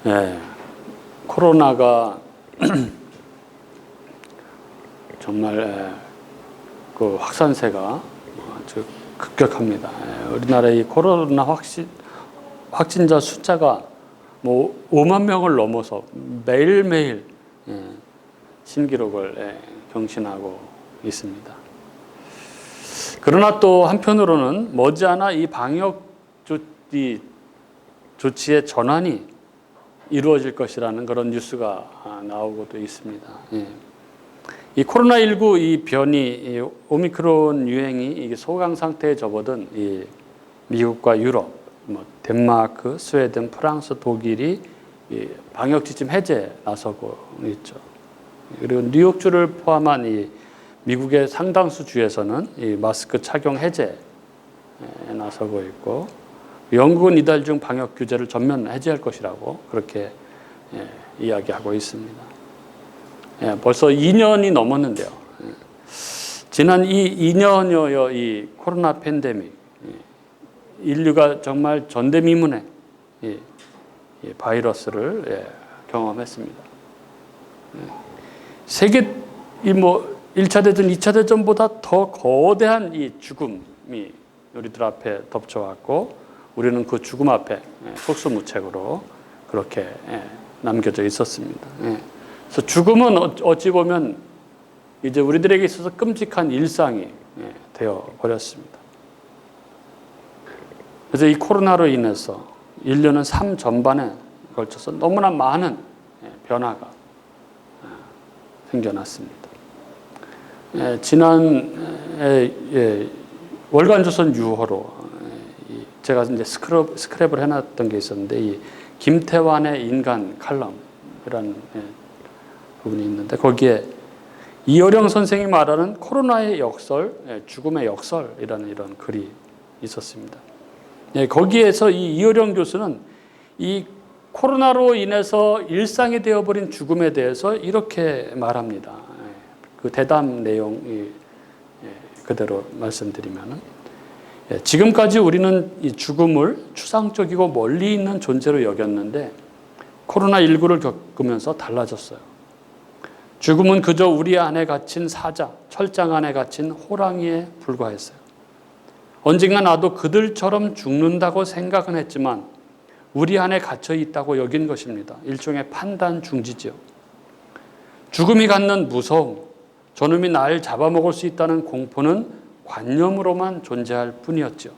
예, 코로나가 정말 그 확산세가 아주 급격합니다. 우리나라의 코로나 확진자 숫자가 뭐 5만 명을 넘어서 매일매일 신기록을 경신하고 있습니다. 그러나 또 한편으로는 머지않아 이 방역 조치의 전환이 이루어질 것이라는 그런 뉴스가 나오고도 있습니다. 이 코로나19 이 변이, 이 오미크론 유행이 이게 소강 상태에 접어든 이 미국과 유럽, 뭐 덴마크, 스웨덴, 프랑스, 독일이 이 방역 지침 해제에 나서고 있죠. 그리고 뉴욕주를 포함한 이 미국의 상당수 주에서는 이 마스크 착용 해제에 나서고 있고, 영국은 이달 중 방역 규제를 전면 해제할 것이라고 그렇게 이야기하고 있습니다. 벌써 2년이 넘었는데요. 지난 이 2년여여 이 코로나 팬데믹, 인류가 정말 전대미문의 이 바이러스를 경험했습니다. 세계 뭐 1차 대전, 2차 대전보다 더 거대한 이 죽음이 우리들 앞에 덮쳐왔고, 우리는 그 죽음 앞에 속수무책으로 그렇게 남겨져 있었습니다. 그래서 죽음은 어찌 보면 이제 우리들에게 있어서 끔찍한 일상이 되어 버렸습니다. 그래서 이 코로나로 인해서 인류는 삶 전반에 걸쳐서 너무나 많은 변화가 생겨났습니다. 지난 월간조선 6호로 제가 이제 스크랩을 해놨던 게 있었는데, 이 김태환의 인간 칼럼이라는 부분이 있는데, 거기에 이어령 선생이 말하는 코로나의 역설, 죽음의 역설이라는 이런 글이 있었습니다. 거기에서 이 이어령 교수는 이 코로나로 인해서 일상이 되어버린 죽음에 대해서 이렇게 말합니다. 그 대담 내용 그대로 말씀드리면은, 지금까지 우리는 이 죽음을 추상적이고 멀리 있는 존재로 여겼는데 코로나19를 겪으면서 달라졌어요. 죽음은 그저 우리 안에 갇힌 사자, 철장 안에 갇힌 호랑이에 불과했어요. 언젠가 나도 그들처럼 죽는다고 생각은 했지만 우리 안에 갇혀 있다고 여긴 것입니다. 일종의 판단 중지죠. 죽음이 갖는 무서움, 저놈이 날 잡아먹을 수 있다는 공포는 관념으로만 존재할 뿐이었죠.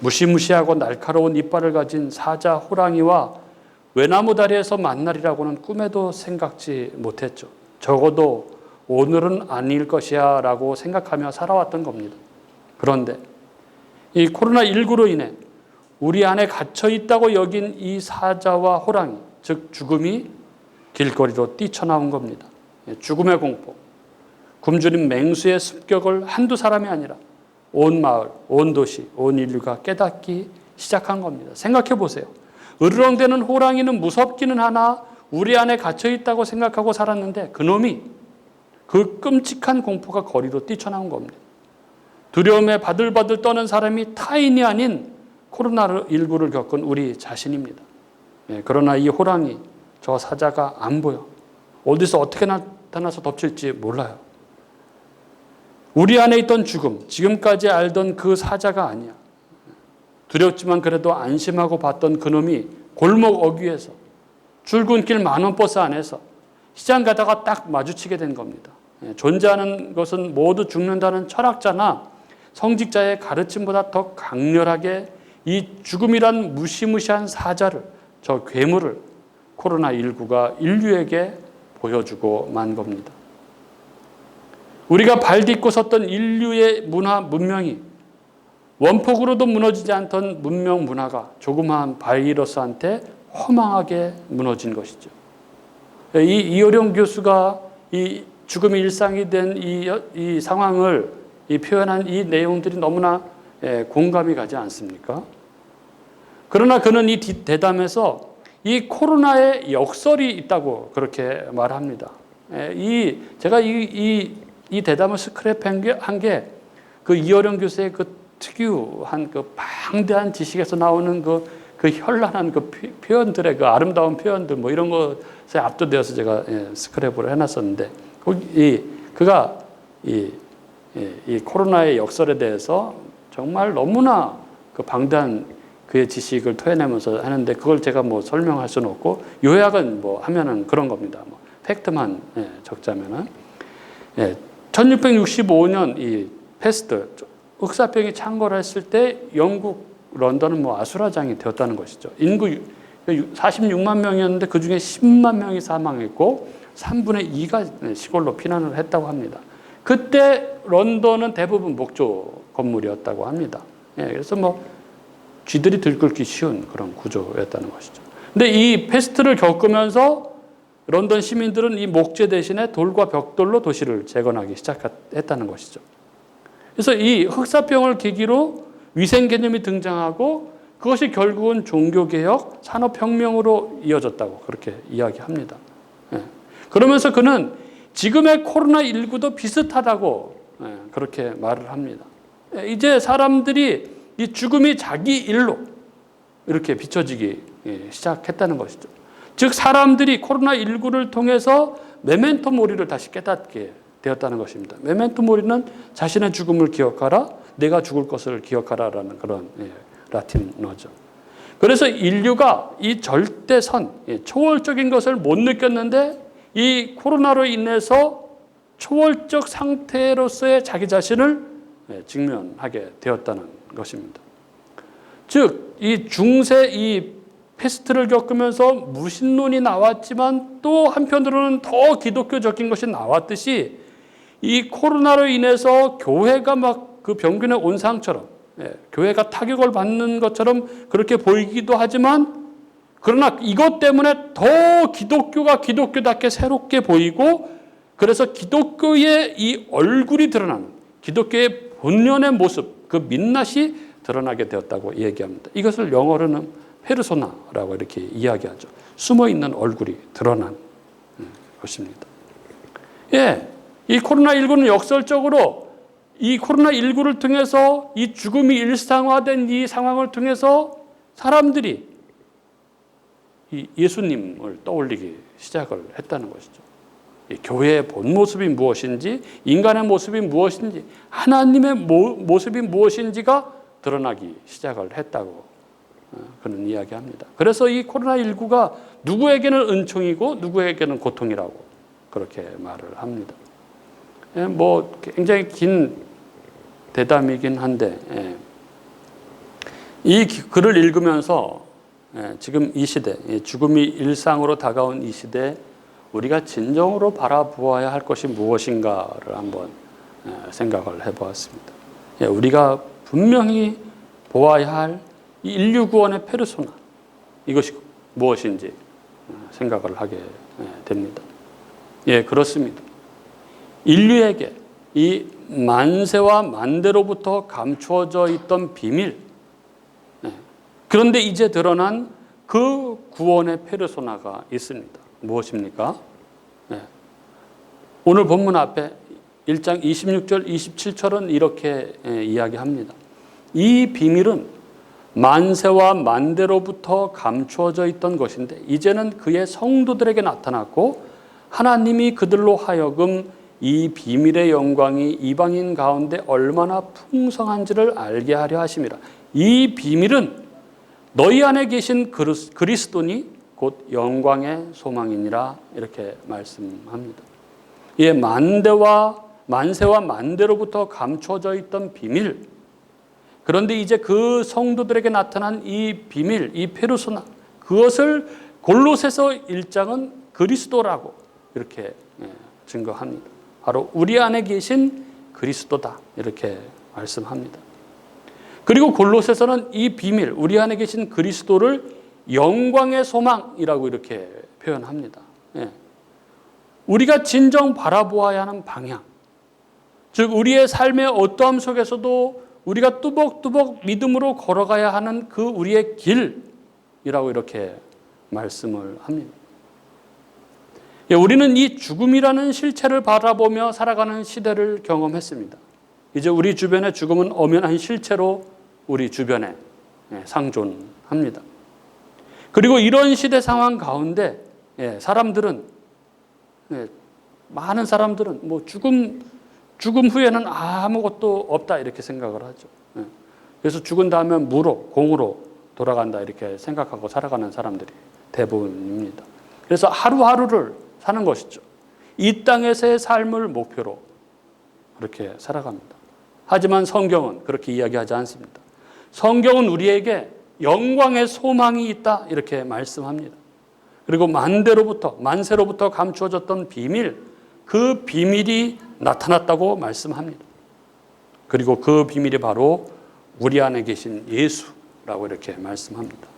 무시무시하고 날카로운 이빨을 가진 사자, 호랑이와 외나무 다리에서 만나리라고는 꿈에도 생각지 못했죠. 적어도 오늘은 아닐 것이야 라고 생각하며 살아왔던 겁니다. 그런데 이 코로나19로 인해 우리 안에 갇혀 있다고 여긴 이 사자와 호랑이, 즉 죽음이 길거리로 뛰쳐나온 겁니다. 죽음의 공포, 굶주린 맹수의 습격을 한두 사람이 아니라 온 마을, 온 도시, 온 인류가 깨닫기 시작한 겁니다. 생각해 보세요. 으르렁대는 호랑이는 무섭기는 하나 우리 안에 갇혀 있다고 생각하고 살았는데 그놈이 그 끔찍한 공포가 거리로 뛰쳐나온 겁니다. 두려움에 바들바들 떠는 사람이 타인이 아닌 코로나19를 겪은 우리 자신입니다. 그러나 이 호랑이, 저 사자가 안 보여. 어디서 어떻게 나타나서 덮칠지 몰라요. 우리 안에 있던 죽음, 지금까지 알던 그 사자가 아니야. 두렵지만 그래도 안심하고 봤던 그놈이 골목 어귀에서, 출근길 만원버스 안에서, 시장 가다가 딱 마주치게 된 겁니다. 존재하는 것은 모두 죽는다는 철학자나 성직자의 가르침보다 더 강렬하게 이 죽음이란 무시무시한 사자를, 저 괴물을 코로나19가 인류에게 보여주고 만 겁니다. 우리가 발딛고 섰던 인류의 문화, 문명이 원폭으로도 무너지지 않던 문명 문화가 조그마한 바이러스한테 허망하게 무너진 것이죠. 이어령 교수가 이 죽음이 일상이 된 이 상황을 표현한 이 내용들이 너무나 공감이 가지 않습니까? 그러나 그는 이 대담에서 이 코로나의 역설이 있다고 그렇게 말합니다. 제가 이 대담을 스크랩한 게 그 이어령 교수의 그 특유한 그 방대한 지식에서 나오는 그 그 현란한 그 표현들의 그 아름다운 표현들 뭐 이런 것에 압도되어서 제가 스크랩을 해놨었는데 그가 이 코로나의 역설에 대해서 정말 너무나 그 방대한 그의 지식을 토해내면서 하는데 그걸 제가 뭐 설명할 수는 없고 요약은 뭐 하면은 그런 겁니다. 뭐 팩트만 적자면은 1665년 이 패스트 흑사병이 창궐을 했을 때 영국 런던은 뭐 아수라장이 되었다는 것이죠. 인구 46만 명이었는데 그 중에 10만 명이 사망했고 3분의 2가 시골로 피난을 했다고 합니다. 그때 런던은 대부분 목조 건물이었다고 합니다. 그래서 뭐 쥐들이 들끓기 쉬운 그런 구조였다는 것이죠. 근데 이 패스트를 겪으면서 런던 시민들은 이 목재 대신에 돌과 벽돌로 도시를 재건하기 시작했다는 것이죠. 그래서 이 흑사병을 계기로 위생 개념이 등장하고 그것이 결국은 종교개혁, 산업혁명으로 이어졌다고 그렇게 이야기합니다. 그러면서 그는 지금의 코로나19도 비슷하다고 그렇게 말을 합니다. 이제 사람들이 이 죽음이 자기 일로 이렇게 비춰지기 시작했다는 것이죠. 즉 사람들이 코로나19를 통해서 메멘토 모리를 다시 깨닫게 되었다는 것입니다. 메멘토 모리는 자신의 죽음을 기억하라, 내가 죽을 것을 기억하라라는 그런 라틴어죠. 그래서 인류가 이 절대선, 초월적인 것을 못 느꼈는데 이 코로나로 인해서 초월적 상태로서의 자기 자신을 직면하게 되었다는 것입니다. 즉, 이 중세 이 패스트를 겪으면서 무신론이 나왔지만 또 한편으로는 더 기독교적인 것이 나왔듯이 이 코로나로 인해서 교회가 막 그 병균의 온상처럼 교회가 타격을 받는 것처럼 그렇게 보이기도 하지만 그러나 이것 때문에 더 기독교가 기독교답게 새롭게 보이고 그래서 기독교의 이 얼굴이 드러나는 기독교의 본연의 모습, 그 민낯이 드러나게 되었다고 얘기합니다. 이것을 영어로는 페르소나라고 이렇게 이야기하죠. 숨어있는 얼굴이 드러난 것입니다. 이 코로나19는 역설적으로 이 코로나19를 통해서 이 죽음이 일상화된 이 상황을 통해서 사람들이 이 예수님을 떠올리기 시작을 했다는 것이죠. 교회의 본 모습이 무엇인지, 인간의 모습이 무엇인지, 하나님의 모습이 무엇인지가 드러나기 시작을 했다고 그는 이야기합니다. 그래서 이 코로나19가 누구에게는 은총이고 누구에게는 고통이라고 그렇게 말을 합니다. 뭐 굉장히 긴 대담이긴 한데 이 글을 읽으면서 지금 이 시대, 죽음이 일상으로 다가온 이 시대에 우리가 진정으로 바라보아야 할 것이 무엇인가를 한번 생각을 해보았습니다. 우리가 분명히 보아야 할 이 인류 구원의 페르소나, 이것이 무엇인지 생각을 하게 됩니다. 그렇습니다. 인류에게 이 만세와 만대로부터 감추어져 있던 비밀, 그런데 이제 드러난 그 구원의 페르소나가 있습니다. 무엇입니까? 오늘 본문 앞에 1장 26절, 27절은 이렇게 이야기합니다. 이 비밀은 만세와 만대로부터 감추어져 있던 것인데 이제는 그의 성도들에게 나타났고 하나님이 그들로 하여금 이 비밀의 영광이 이방인 가운데 얼마나 풍성한지를 알게 하려 하심이라. 이 비밀은 너희 안에 계신 그리스도니 곧 영광의 소망이니라 이렇게 말씀합니다. 만세와 만대로부터 감춰져 있던 비밀, 그런데 이제 그 성도들에게 나타난 이 비밀, 이 페르소나, 그것을 골로새서 1장은 그리스도라고 이렇게 증거합니다. 바로 우리 안에 계신 그리스도다 이렇게 말씀합니다. 그리고 골로새서는 이 비밀, 우리 안에 계신 그리스도를 영광의 소망이라고 이렇게 표현합니다. 우리가 진정 바라보아야 하는 방향, 즉 우리의 삶의 어떠함 속에서도 우리가 뚜벅뚜벅 믿음으로 걸어가야 하는 그 우리의 길이라고 이렇게 말씀을 합니다. 우리는 이 죽음이라는 실체를 바라보며 살아가는 시대를 경험했습니다. 이제 우리 주변의 죽음은 엄연한 실체로 우리 주변에 상존합니다. 그리고 이런 시대 상황 가운데 사람들은, 많은 사람들은 뭐 죽음 후에는 아무것도 없다 이렇게 생각을 하죠. 그래서 죽은 다음에 무로, 공으로 돌아간다 이렇게 생각하고 살아가는 사람들이 대부분입니다. 그래서 하루하루를 사는 것이죠. 이 땅에서의 삶을 목표로 그렇게 살아갑니다. 하지만 성경은 그렇게 이야기하지 않습니다. 성경은 우리에게 영광의 소망이 있다 이렇게 말씀합니다. 그리고 만세로부터 감추어졌던 비밀, 그 비밀이 나타났다고 말씀합니다. 그리고 그 비밀이 바로 우리 안에 계신 예수라고 이렇게 말씀합니다.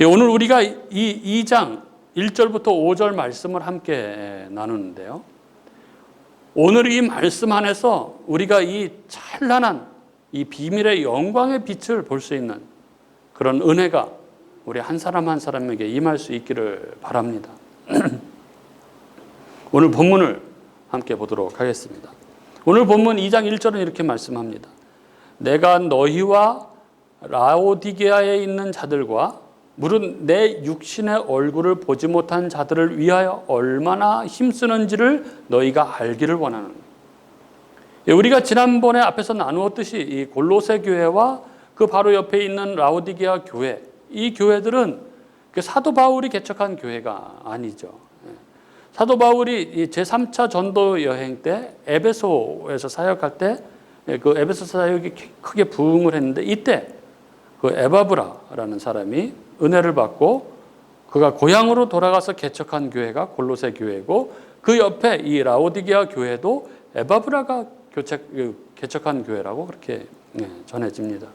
오늘 우리가 이 2장 1절부터 5절 말씀을 함께 나누는데요. 오늘 이 말씀 안에서 우리가 이 찬란한 이 비밀의 영광의 빛을 볼 수 있는 그런 은혜가 우리 한 사람 한 사람에게 임할 수 있기를 바랍니다. 오늘 본문을 함께 보도록 하겠습니다. 오늘 본문 2장 1절은 이렇게 말씀합니다. 내가 너희와 라오디게아에 있는 자들과 물은 내 육신의 얼굴을 보지 못한 자들을 위하여 얼마나 힘쓰는지를 너희가 알기를 원하는. 우리가 지난번에 앞에서 나누었듯이 이 골로새 교회와 그 바로 옆에 있는 라오디게아 교회, 이 교회들은 사도 바울이 개척한 교회가 아니죠. 사도 바울이 제3차 전도 여행 때 에베소에서 사역할 때 그 에베소 사역이 크게 부흥을 했는데 이때 그 에바브라라는 사람이 은혜를 받고 그가 고향으로 돌아가서 개척한 교회가 골로새 교회고 그 옆에 이 라오디게아 교회도 에바브라가 개척한 교회라고 그렇게 전해집니다.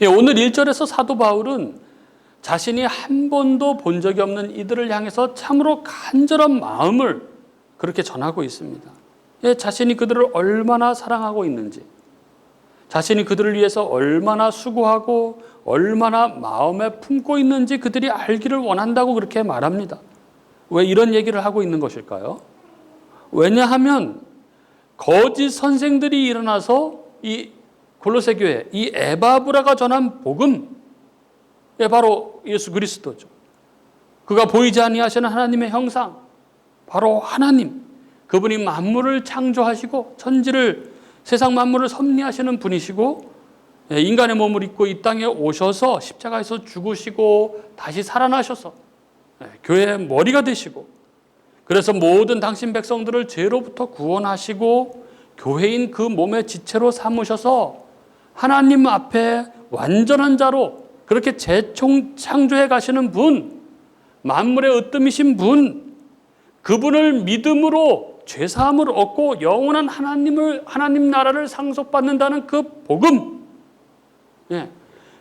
오늘 1절에서 사도 바울은 자신이 한 번도 본 적이 없는 이들을 향해서 참으로 간절한 마음을 그렇게 전하고 있습니다. 자신이 그들을 얼마나 사랑하고 있는지, 자신이 그들을 위해서 얼마나 수고하고 얼마나 마음에 품고 있는지 그들이 알기를 원한다고 그렇게 말합니다. 왜 이런 얘기를 하고 있는 것일까요? 왜냐하면 거짓 선생들이 일어나서 이 골로새 교회, 이 에바브라가 전한 복음, 바로 예수 그리스도죠. 그가 보이지 아니하시는 하나님의 형상, 바로 하나님, 그분이 만물을 창조하시고 천지를, 세상 만물을 섭리하시는 분이시고 인간의 몸을 입고 이 땅에 오셔서 십자가에서 죽으시고 다시 살아나셔서 교회의 머리가 되시고, 그래서 모든 당신 백성들을 죄로부터 구원하시고 교회인 그 몸의 지체로 삼으셔서 하나님 앞에 완전한 자로 그렇게 재창조해 가시는 분, 만물의 으뜸이신 분, 그분을 믿음으로 죄사함을 얻고 영원한 하나님 나라를 상속받는다는 그 복음,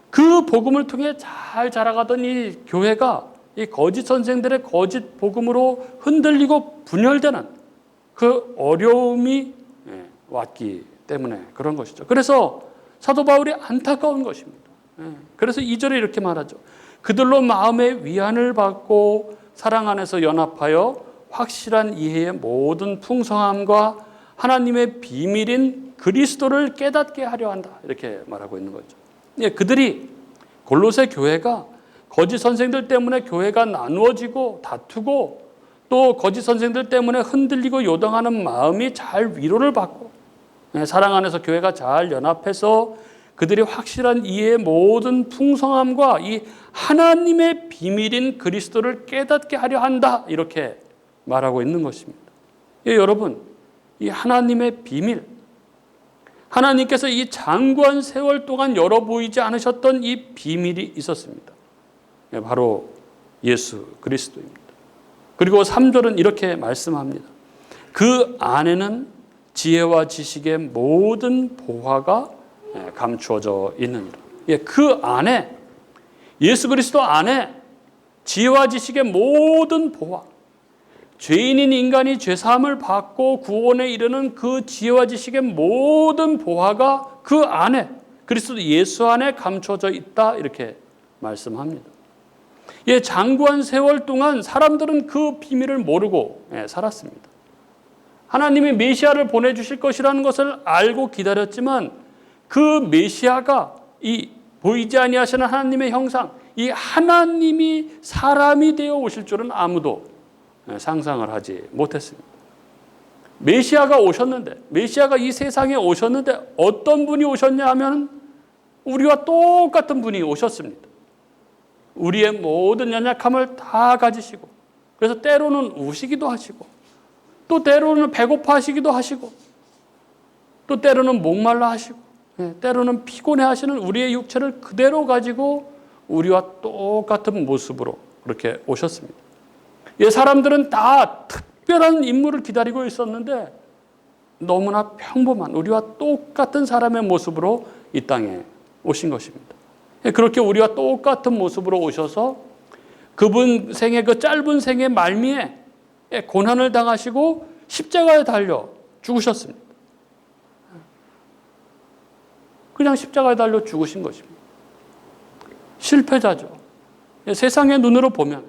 그 복음을 통해 잘 자라가던 이 교회가 이 거짓 선생들의 거짓 복음으로 흔들리고 분열되는 그 어려움이 왔기 때문에 그런 것이죠. 그래서 사도 바울이 안타까운 것입니다. 그래서 2절에 이렇게 말하죠. 그들로 마음의 위안을 받고 사랑 안에서 연합하여 확실한 이해의 모든 풍성함과 하나님의 비밀인 그리스도를 깨닫게 하려 한다. 이렇게 말하고 있는 거죠. 그들이 골로새 교회가 거짓 선생들 때문에 교회가 나누어지고 다투고 또 거짓 선생들 때문에 흔들리고 요동하는 마음이 잘 위로를 받고 사랑 안에서 교회가 잘 연합해서 그들이 확실한 이해의 모든 풍성함과 이 하나님의 비밀인 그리스도를 깨닫게 하려 한다. 이렇게 말하고 있는 것입니다. 여러분, 이 하나님의 비밀, 하나님께서 이 장구한 세월 동안 열어 보이지 않으셨던 이 비밀이 있었습니다. 바로 예수 그리스도입니다. 그리고 3절은 이렇게 말씀합니다. 그 안에는 지혜와 지식의 모든 보화가 감추어져 있느니라. 그 안에, 예수 그리스도 안에 지혜와 지식의 모든 보화, 죄인인 인간이 죄사함을 받고 구원에 이르는 그 지혜와 지식의 모든 보화가 그 안에, 그리스도 예수 안에 감춰져 있다. 이렇게 말씀합니다. 장구한 세월 동안 사람들은 그 비밀을 모르고 살았습니다. 하나님이 메시아를 보내주실 것이라는 것을 알고 기다렸지만 그 메시아가 이 보이지 아니하시는 하나님의 형상, 이 하나님이 사람이 되어 오실 줄은 아무도 상상을 하지 못했습니다. 메시아가 오셨는데, 메시아가 이 세상에 오셨는데 어떤 분이 오셨냐 하면 우리와 똑같은 분이 오셨습니다. 우리의 모든 연약함을 다 가지시고, 그래서 때로는 우시기도 하시고, 또 때로는 배고파하시기도 하시고, 또 때로는 목말라 하시고, 때로는 피곤해 하시는 우리의 육체를 그대로 가지고 우리와 똑같은 모습으로 그렇게 오셨습니다. 사람들은 다 특별한 인물을 기다리고 있었는데 너무나 평범한 우리와 똑같은 사람의 모습으로 이 땅에 오신 것입니다. 그렇게 우리와 똑같은 모습으로 오셔서 그분 생의 그 짧은 생의 말미에 고난을 당하시고 십자가에 달려 죽으셨습니다. 그냥 십자가에 달려 죽으신 것입니다. 실패자죠. 세상의 눈으로 보면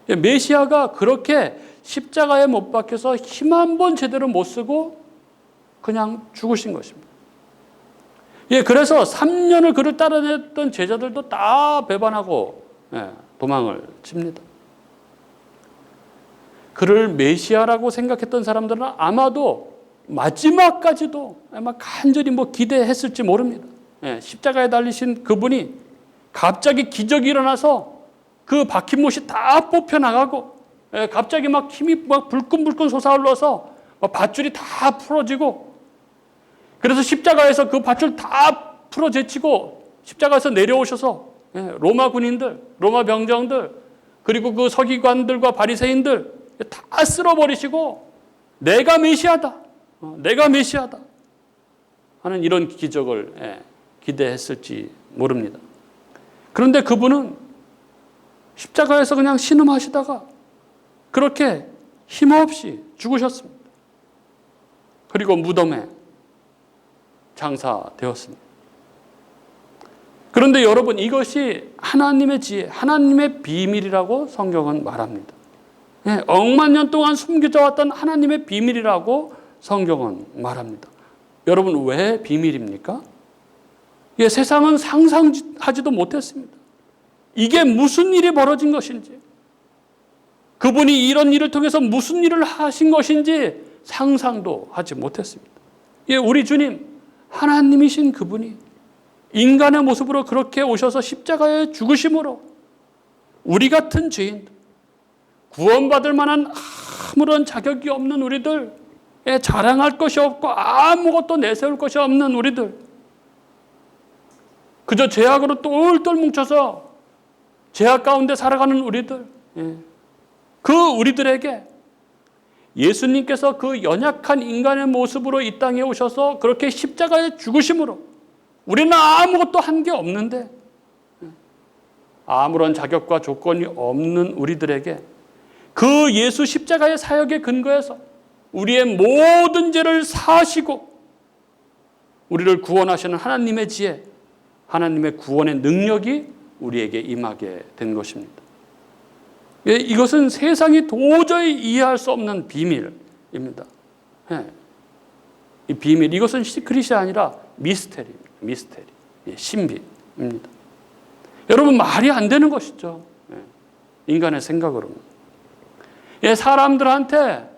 메시아가 그렇게 십자가에 못 박혀서 힘 한 번 제대로 못 쓰고 그냥 죽으신 것입니다. 그래서 3년을 그를 따라냈던 제자들도 다 배반하고 도망을 칩니다. 그를 메시아라고 생각했던 사람들은 아마도 마지막까지도 아마 간절히 기대했을지 모릅니다. 십자가에 달리신 그분이 갑자기 기적이 일어나서 그 박힌 못이 다 뽑혀나가고, 갑자기 힘이 불끈불끈 솟아올라서 밧줄이 다 풀어지고, 그래서 십자가에서 그 밧줄 다 풀어 제치고 십자가에서 내려오셔서 로마 군인들, 로마 병정들, 그리고 그 서기관들과 바리새인들 다 쓸어버리시고 내가 메시아다, 내가 메시아다 하는 이런 기적을 기대했을지 모릅니다. 그런데 그분은 십자가에서 그냥 신음하시다가 그렇게 힘없이 죽으셨습니다. 그리고 무덤에 장사되었습니다. 그런데 여러분, 이것이 하나님의 지혜, 하나님의 비밀이라고 성경은 말합니다. 억만 년 동안 숨겨져 왔던 하나님의 비밀이라고 성경은 말합니다. 여러분, 왜 비밀입니까? 세상은 상상하지도 못했습니다. 이게 무슨 일이 벌어진 것인지, 그분이 이런 일을 통해서 무슨 일을 하신 것인지 상상도 하지 못했습니다. 우리 주님, 하나님이신 그분이 인간의 모습으로 그렇게 오셔서 십자가에 죽으심으로 우리 같은 죄인들, 구원받을 만한 아무런 자격이 없는 우리들, 자랑할 것이 없고 아무것도 내세울 것이 없는 우리들, 그저 죄악으로 똘똘 뭉쳐서 죄악 가운데 살아가는 우리들, 그 우리들에게 예수님께서 그 연약한 인간의 모습으로 이 땅에 오셔서 그렇게 십자가에 죽으심으로 우리는 아무것도 한 게 없는데, 아무런 자격과 조건이 없는 우리들에게 그 예수 십자가의 사역에 근거해서 우리의 모든 죄를 사하시고 우리를 구원하시는 하나님의 지혜, 하나님의 구원의 능력이 우리에게 임하게 된 것입니다. 이것은 세상이 도저히 이해할 수 없는 비밀입니다. 이 비밀, 이것은 시크릿이 아니라 미스테리입니다. 미스테리, 신비입니다. 여러분, 말이 안 되는 것이죠. 인간의 생각으로는. 사람들한테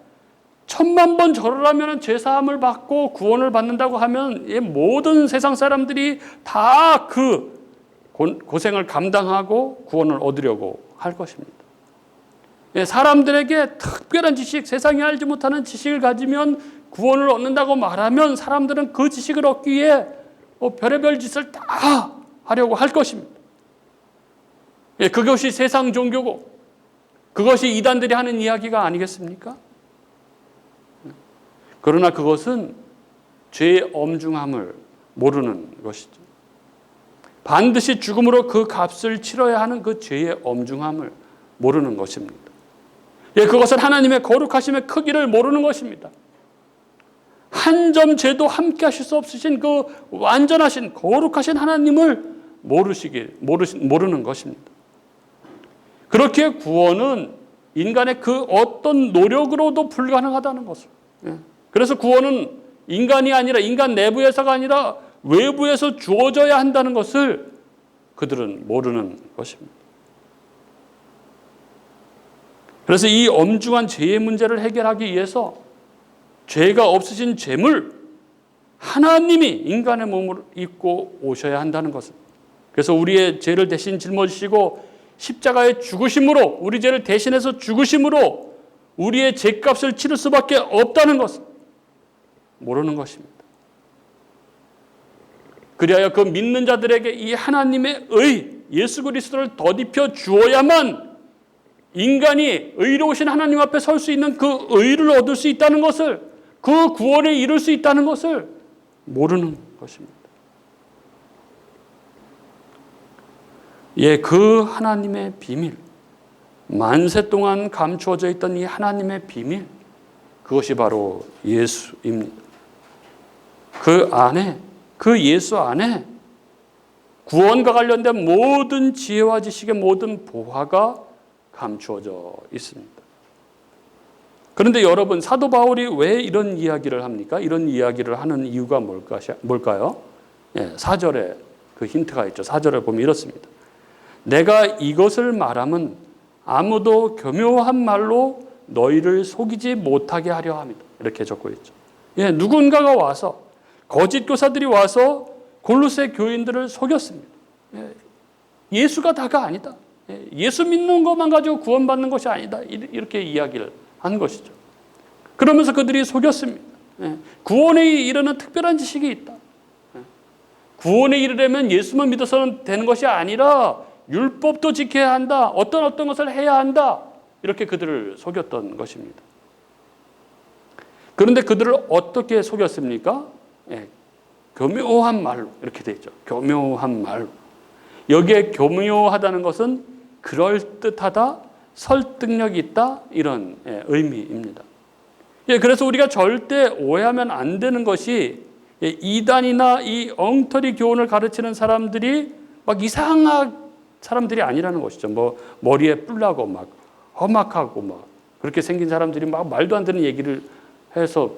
1000만 번 절을 하면 죄사함을 받고 구원을 받는다고 하면 모든 세상 사람들이 다 그 고생을 감당하고 구원을 얻으려고 할 것입니다. 사람들에게 특별한 지식, 세상이 알지 못하는 지식을 가지면 구원을 얻는다고 말하면 사람들은 그 지식을 얻기 위해 별의별 짓을 다 하려고 할 것입니다. 그것이 세상 종교고 그것이 이단들이 하는 이야기가 아니겠습니까? 그러나 그것은 죄의 엄중함을 모르는 것이죠. 반드시 죽음으로 그 값을 치러야 하는 그 죄의 엄중함을 모르는 것입니다. 그것은 하나님의 거룩하심의 크기를 모르는 것입니다. 한 점 죄도 함께 하실 수 없으신 그 완전하신 거룩하신 하나님을 모르는 것입니다. 그렇게 구원은 인간의 그 어떤 노력으로도 불가능하다는 것을. 그래서 구원은 인간이 아니라, 인간 내부에서가 아니라 외부에서 주어져야 한다는 것을 그들은 모르는 것입니다. 그래서 이 엄중한 죄의 문제를 해결하기 위해서 죄가 없으신 죄물, 하나님이 인간의 몸을 입고 오셔야 한다는 것을, 그래서 우리의 죄를 대신 짊어지시고 십자가의 죽으심으로, 우리 죄를 대신해서 죽으심으로 우리의 죄값을 치를 수밖에 없다는 것을 모르는 것입니다. 그리하여 그 믿는 자들에게 이 하나님의 의, 예수 그리스도를 덧입혀 주어야만 인간이 의로우신 하나님 앞에 설 수 있는 그 의를 얻을 수 있다는 것을, 그 구원에 이룰 수 있다는 것을 모르는 것입니다. 예, 그 하나님의 비밀, 만세 동안 감추어져 있던 이 하나님의 비밀, 그것이 바로 예수입니다. 그 안에, 그 예수 안에 구원과 관련된 모든 지혜와 지식의 모든 보화가 감추어져 있습니다. 그런데 여러분, 사도 바울이 왜 이런 이야기를 합니까? 이런 이야기를 하는 이유가 뭘까요? 예, 4절에 그 힌트가 있죠. 4절에 보면 이렇습니다. 내가 이것을 말함은 아무도 교묘한 말로 너희를 속이지 못하게 하려 합니다. 이렇게 적고 있죠. 예, 누군가가 와서, 거짓 교사들이 와서 골로새 교인들을 속였습니다. 예, 예수가 다가 아니다. 예, 예수 믿는 것만 가지고 구원받는 것이 아니다. 이렇게 이야기를 한 것이죠. 그러면서 그들이 속였습니다. 예, 구원에 이르는 특별한 지식이 있다. 예, 구원에 이르려면 예수만 믿어서는 되는 것이 아니라 율법도 지켜야 한다. 어떤 것을 해야 한다. 이렇게 그들을 속였던 것입니다. 그런데 그들을 어떻게 속였습니까? 예, 교묘한 말로 이렇게 되어 있죠. 교묘한 말로. 여기에 교묘하다는 것은 그럴듯하다, 설득력이 있다, 이런 의미입니다. 예, 그래서 우리가 절대 오해하면 안 되는 것이, 예, 이단이나 이 엉터리 교훈을 가르치는 사람들이 막 이상한 사람들이 아니라는 것이죠. 뭐 머리에 뿔나고 막 험악하고 막 그렇게 생긴 사람들이 막 말도 안 되는 얘기를 해서,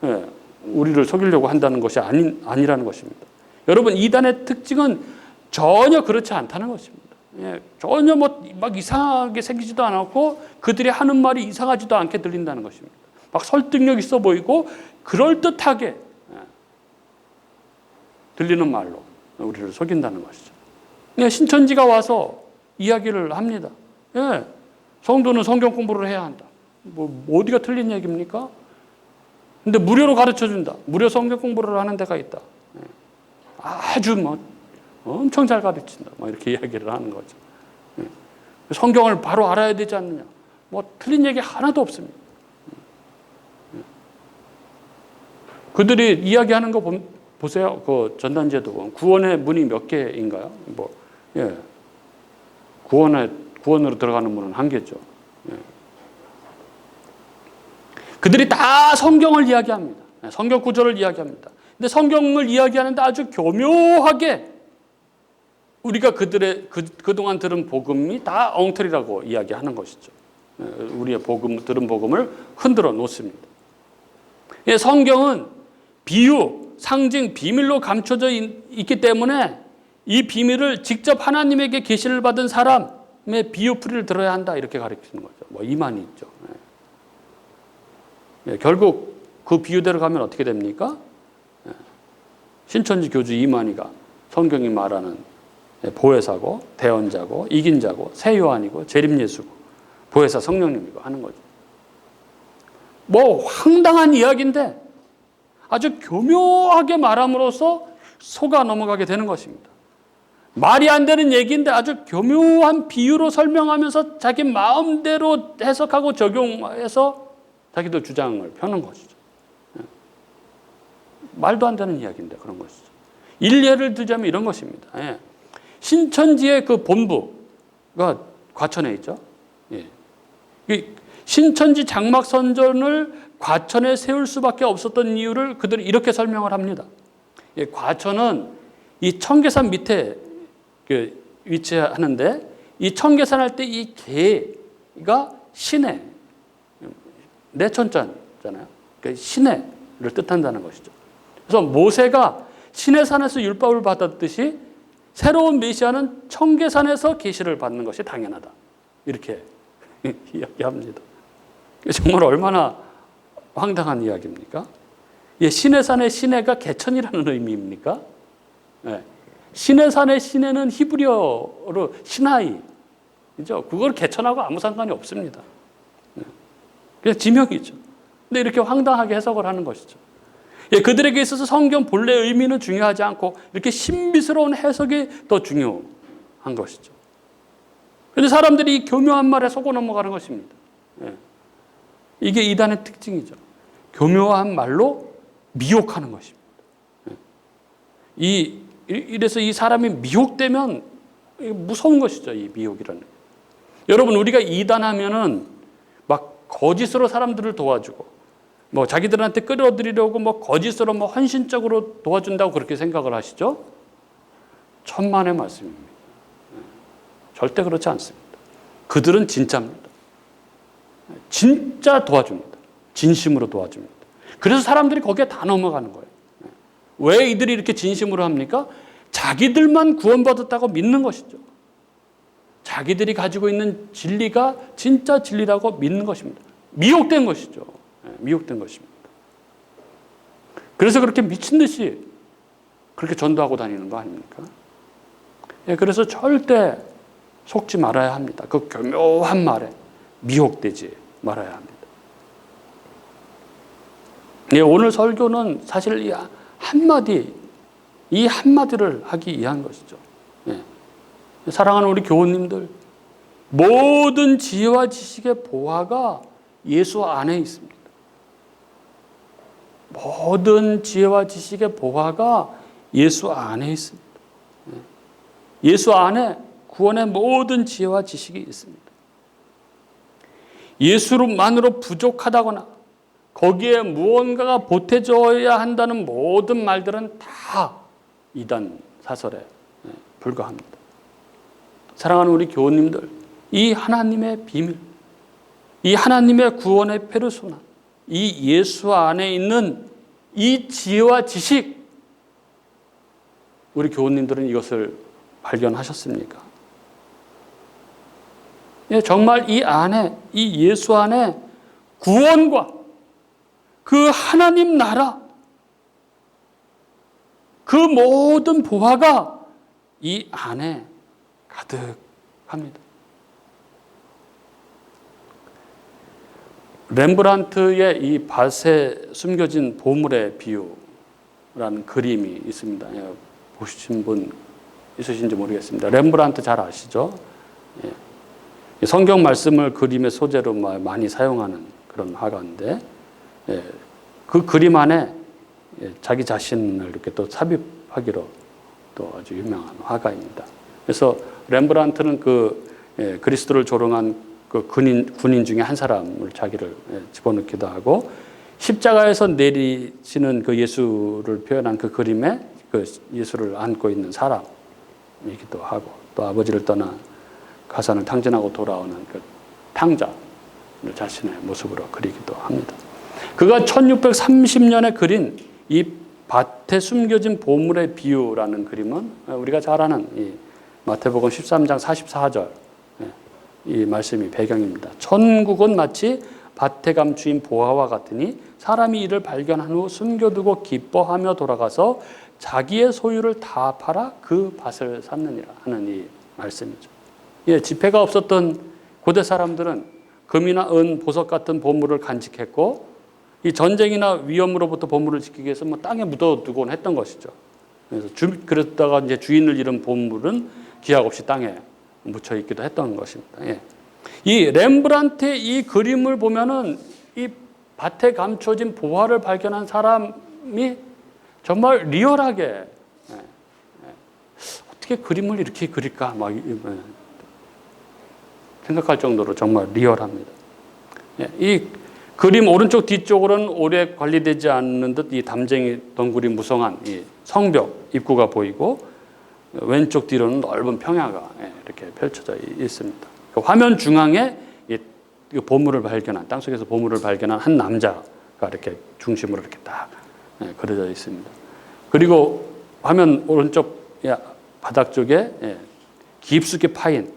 예, 우리를 속이려고 한다는 것이 아니라는 것입니다. 여러분, 이단의 특징은 전혀 그렇지 않다는 것입니다. 예, 전혀 막 이상하게 생기지도 않았고 그들이 하는 말이 이상하지도 않게 들린다는 것입니다. 막 설득력 있어 보이고 그럴듯하게, 예, 들리는 말로 우리를 속인다는 것이죠. 예, 신천지가 와서 이야기를 합니다. 예, 성도는 성경 공부를 해야 한다. 뭐 어디가 틀린 얘기입니까? 근데 무료로 가르쳐준다. 무료 성경 공부를 하는 데가 있다. 예, 아주 엄청 잘 가르친다. 이렇게 이야기를 하는 거죠. 예, 성경을 바로 알아야 되지 않느냐. 틀린 얘기 하나도 없습니다. 예, 그들이 이야기하는 거 보세요. 그 전단지에도 보면 구원의 문이 몇 개인가요? 예, 구원으로 들어가는 문은 한 개죠. 예. 그들이 다 성경을 이야기합니다. 성경 구절을 이야기합니다. 근데 성경을 이야기하는데 아주 교묘하게 우리가 그동안 들은 복음이 다 엉터리라고 이야기하는 것이죠. 예, 우리의 들은 복음을 흔들어 놓습니다. 예, 성경은 비유, 상징, 비밀로 감춰져 있기 때문에 이 비밀을 직접 하나님에게 계시를 받은 사람의 비유풀이를 들어야 한다, 이렇게 가르치는 거죠. 이만이 있죠. 예, 결국 그 비유대로 가면 어떻게 됩니까? 예, 신천지 교주 이만희가 성경이 말하는 보혜사고, 대언자고, 이긴 자고, 새 요한이고, 재림예수고, 보혜사 성령님이고 하는 거죠. 황당한 이야기인데 아주 교묘하게 말함으로써 속아 넘어가게 되는 것입니다. 말이 안 되는 얘기인데 아주 교묘한 비유로 설명하면서 자기 마음대로 해석하고 적용해서 자기도 주장을 펴는 것이죠. 말도 안 되는 이야기인데 그런 것이죠. 일례를 들자면 이런 것입니다. 예. 신천지의 그 본부가 과천에 있죠. 예. 신천지 장막 선전을 과천에 세울 수밖에 없었던 이유를 그들이 이렇게 설명을 합니다. 예, 과천은 이 청계산 밑에 위치하는데, 이 청계산 할 때 이 개가 신해, 내천자잖아요. 그러니까 신해를 뜻한다는 것이죠. 그래서 모세가 시내산에서 율법을 받았듯이 새로운 메시아는 청계산에서 계시를 받는 것이 당연하다. 이렇게 이야기합니다. 정말 얼마나 황당한 이야기입니까? 예, 시내산의 시내가 개천이라는 의미입니까? 예. 시내산의 시내는 히브리어로 시나이죠. 그걸 개천하고 아무 상관이 없습니다. 예. 그냥 지명이죠. 근데 이렇게 황당하게 해석을 하는 것이죠. 예, 그들에게 있어서 성경 본래 의미는 중요하지 않고 이렇게 신비스러운 해석이 더 중요한 것이죠. 그런데 사람들이 이 교묘한 말에 속아 넘어가는 것입니다. 예. 이게 이단의 특징이죠. 교묘한 말로 미혹하는 것입니다. 예. 이래서 이 사람이 미혹되면 무서운 것이죠. 이 미혹이라는. 여러분, 우리가 이단하면은 막 거짓으로 사람들을 도와주고 뭐 자기들한테 끌어들이려고 뭐 거짓으로 뭐 헌신적으로 도와준다고 그렇게 생각을 하시죠? 천만의 말씀입니다. 절대 그렇지 않습니다. 그들은 진짜입니다. 진짜 도와줍니다. 진심으로 도와줍니다. 그래서 사람들이 거기에 다 넘어가는 거예요. 왜 이들이 이렇게 진심으로 합니까? 자기들만 구원받았다고 믿는 것이죠. 자기들이 가지고 있는 진리가 진짜 진리라고 믿는 것입니다. 미혹된 것이죠. 미혹된 것입니다. 그래서 그렇게 미친 듯이 그렇게 전도하고 다니는 거 아닙니까? 예, 그래서 절대 속지 말아야 합니다. 그 교묘한 말에 미혹되지 말아야 합니다. 예, 오늘 설교는 사실 이 한마디를 하기 위한 것이죠. 예. 사랑하는 우리 교우님들, 모든 지혜와 지식의 보화가 예수 안에 있습니다. 모든 지혜와 지식의 보화가 예수 안에 있습니다. 예수 안에 구원의 모든 지혜와 지식이 있습니다. 예수만으로 부족하다거나 거기에 무언가가 보태져야 한다는 모든 말들은 다 이단 사설에 불과합니다. 사랑하는 우리 교우님들, 이 하나님의 비밀, 이 하나님의 구원의 페르소나, 이 예수 안에 있는 이 지혜와 지식, 우리 교우님들은 이것을 발견하셨습니까? 예, 정말 이 안에, 이 예수 안에 구원과 그 하나님 나라, 그 모든 보화가 이 안에 가득합니다. 렘브란트의 이 밭에 숨겨진 보물의 비유라는 그림이 있습니다. 예, 보신 분 있으신지 모르겠습니다. 렘브란트 잘 아시죠? 예. 성경 말씀을 그림의 소재로 많이 사용하는 그런 화가인데, 예, 그 그림 안에 자기 자신을 이렇게 또 삽입하기로 또 아주 유명한 화가입니다. 그래서 렘브란트는 그리스도를 조롱한 그 군인 중에 한 사람을 자기를 집어넣기도 하고, 십자가에서 내리시는 그 예수를 표현한 그 그림에 그 예수를 안고 있는 사람이기도 하고, 또 아버지를 떠나 가산을 탕진하고 돌아오는 그 탕자를 자신의 모습으로 그리기도 합니다. 그가 1630년에 그린 이 밭에 숨겨진 보물의 비유라는 그림은 우리가 잘 아는 이 마태복음 13장 44절 이 말씀이 배경입니다. 천국은 마치 밭에 감추인 보화와 같으니 사람이 이를 발견한 후 숨겨두고 기뻐하며 돌아가서 자기의 소유를 다 팔아 그 밭을 샀느니라 하는 이 말씀이죠. 예, 지폐가 없었던 고대 사람들은 금이나 은, 보석 같은 보물을 간직했고, 이 전쟁이나 위험으로부터 보물을 지키기 위해서 땅에 묻어두곤 했던 것이죠. 그러다가 이제 주인을 잃은 보물은 기약 없이 땅에 묻혀 있기도 했던 것입니다. 예. 이 렘브란트의 이 그림을 보면은 이 밭에 감춰진 보화를 발견한 사람이 정말 리얼하게 어떻게 그림을 이렇게 그릴까 막 생각할 정도로 정말 리얼합니다. 예. 이 그림 오른쪽 뒤쪽으로는 오래 관리되지 않는 듯 이 담쟁이 덩굴이 무성한 이 성벽 입구가 보이고, 왼쪽 뒤로는 넓은 평야가 이렇게 펼쳐져 있습니다. 그 화면 중앙에 이 보물을 발견한, 땅속에서 보물을 발견한 한 남자가 이렇게 중심으로 이렇게 딱 그려져 있습니다. 그리고 화면 오른쪽 바닥 쪽에 깊숙이 파인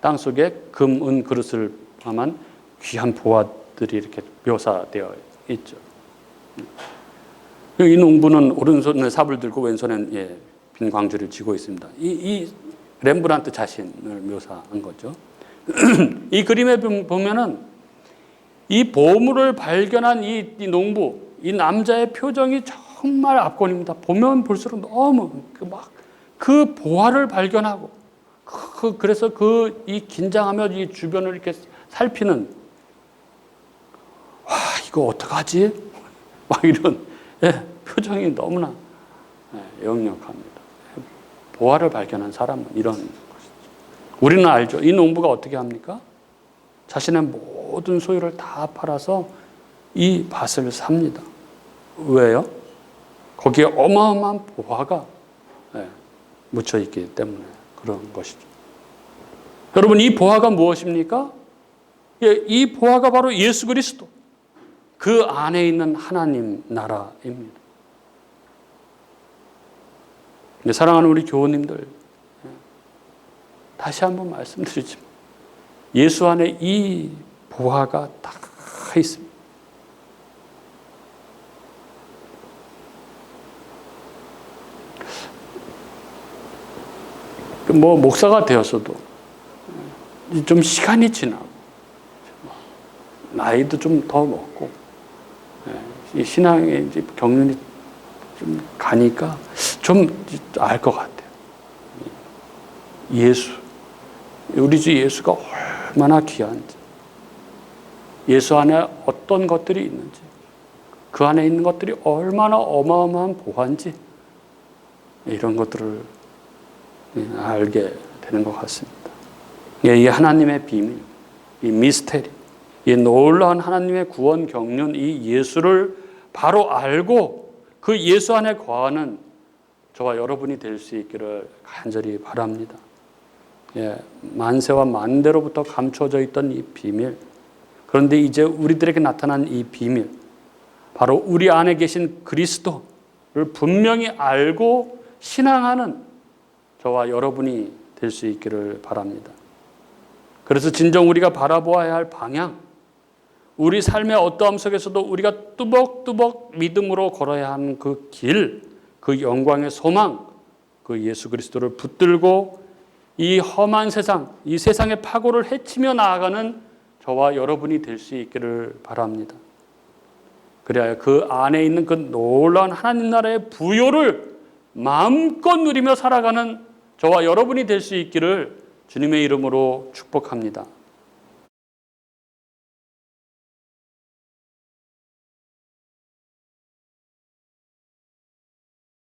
땅 속에 금, 은 그릇을 포함한 귀한 보화들이 이렇게 묘사되어 있죠. 이 농부는 오른손에 삽을 들고 왼손엔 빈 광주를 쥐고 있습니다. 이 렘브란트 자신을 묘사한 거죠. 이 그림에 보면은 이 보물을 발견한 이 농부, 이 남자의 표정이 정말 압권입니다. 보면 볼수록 너무 그 보화를 발견하고 그래서 이 긴장하며 이 주변을 이렇게 살피는, 와, 이거 어떡하지? 막 이런 표정이 너무나 역력합니다. 보화를 발견한 사람은 이런 것이죠. 우리는 알죠. 이 농부가 어떻게 합니까? 자신의 모든 소유를 다 팔아서 이 밭을 삽니다. 왜요? 거기에 어마어마한 보화가 묻혀 있기 때문에 그런 것이죠. 여러분, 이 보화가 무엇입니까? 이 보화가 바로 예수 그리스도, 그 안에 있는 하나님 나라입니다. 사랑하는 우리 교우님들, 다시 한번 말씀드리지만 예수 안에 이 보화가 다 있습니다. 목사가 되었어도 좀 시간이 지나고 나이도 좀 더 먹고 이 신앙의 이제 경륜이 좀 가니까 좀 알 것 같아요. 우리 주 예수가 얼마나 귀한지, 예수 안에 어떤 것들이 있는지, 그 안에 있는 것들이 얼마나 어마어마한 보화인지, 이런 것들을 알게 되는 것 같습니다. 이 하나님의 비밀, 이 미스테리, 이 놀라운 하나님의 구원 경륜, 이 예수를 바로 알고 그 예수 안에 거하는 저와 여러분이 될 수 있기를 간절히 바랍니다. 만세와 만대로부터 감춰져 있던 이 비밀, 그런데 이제 우리들에게 나타난 이 비밀, 바로 우리 안에 계신 그리스도를 분명히 알고 신앙하는 저와 여러분이 될 수 있기를 바랍니다. 그래서 진정 우리가 바라보아야 할 방향, 우리 삶의 어떠함 속에서도 우리가 뚜벅뚜벅 믿음으로 걸어야 하는 그 길, 그 영광의 소망, 그 예수 그리스도를 붙들고 이 험한 세상, 이 세상의 파고를 헤치며 나아가는 저와 여러분이 될 수 있기를 바랍니다. 그래야 그 안에 있는 그 놀라운 하나님 나라의 부요를 마음껏 누리며 살아가는 저와 여러분이 될 수 있기를 주님의 이름으로 축복합니다.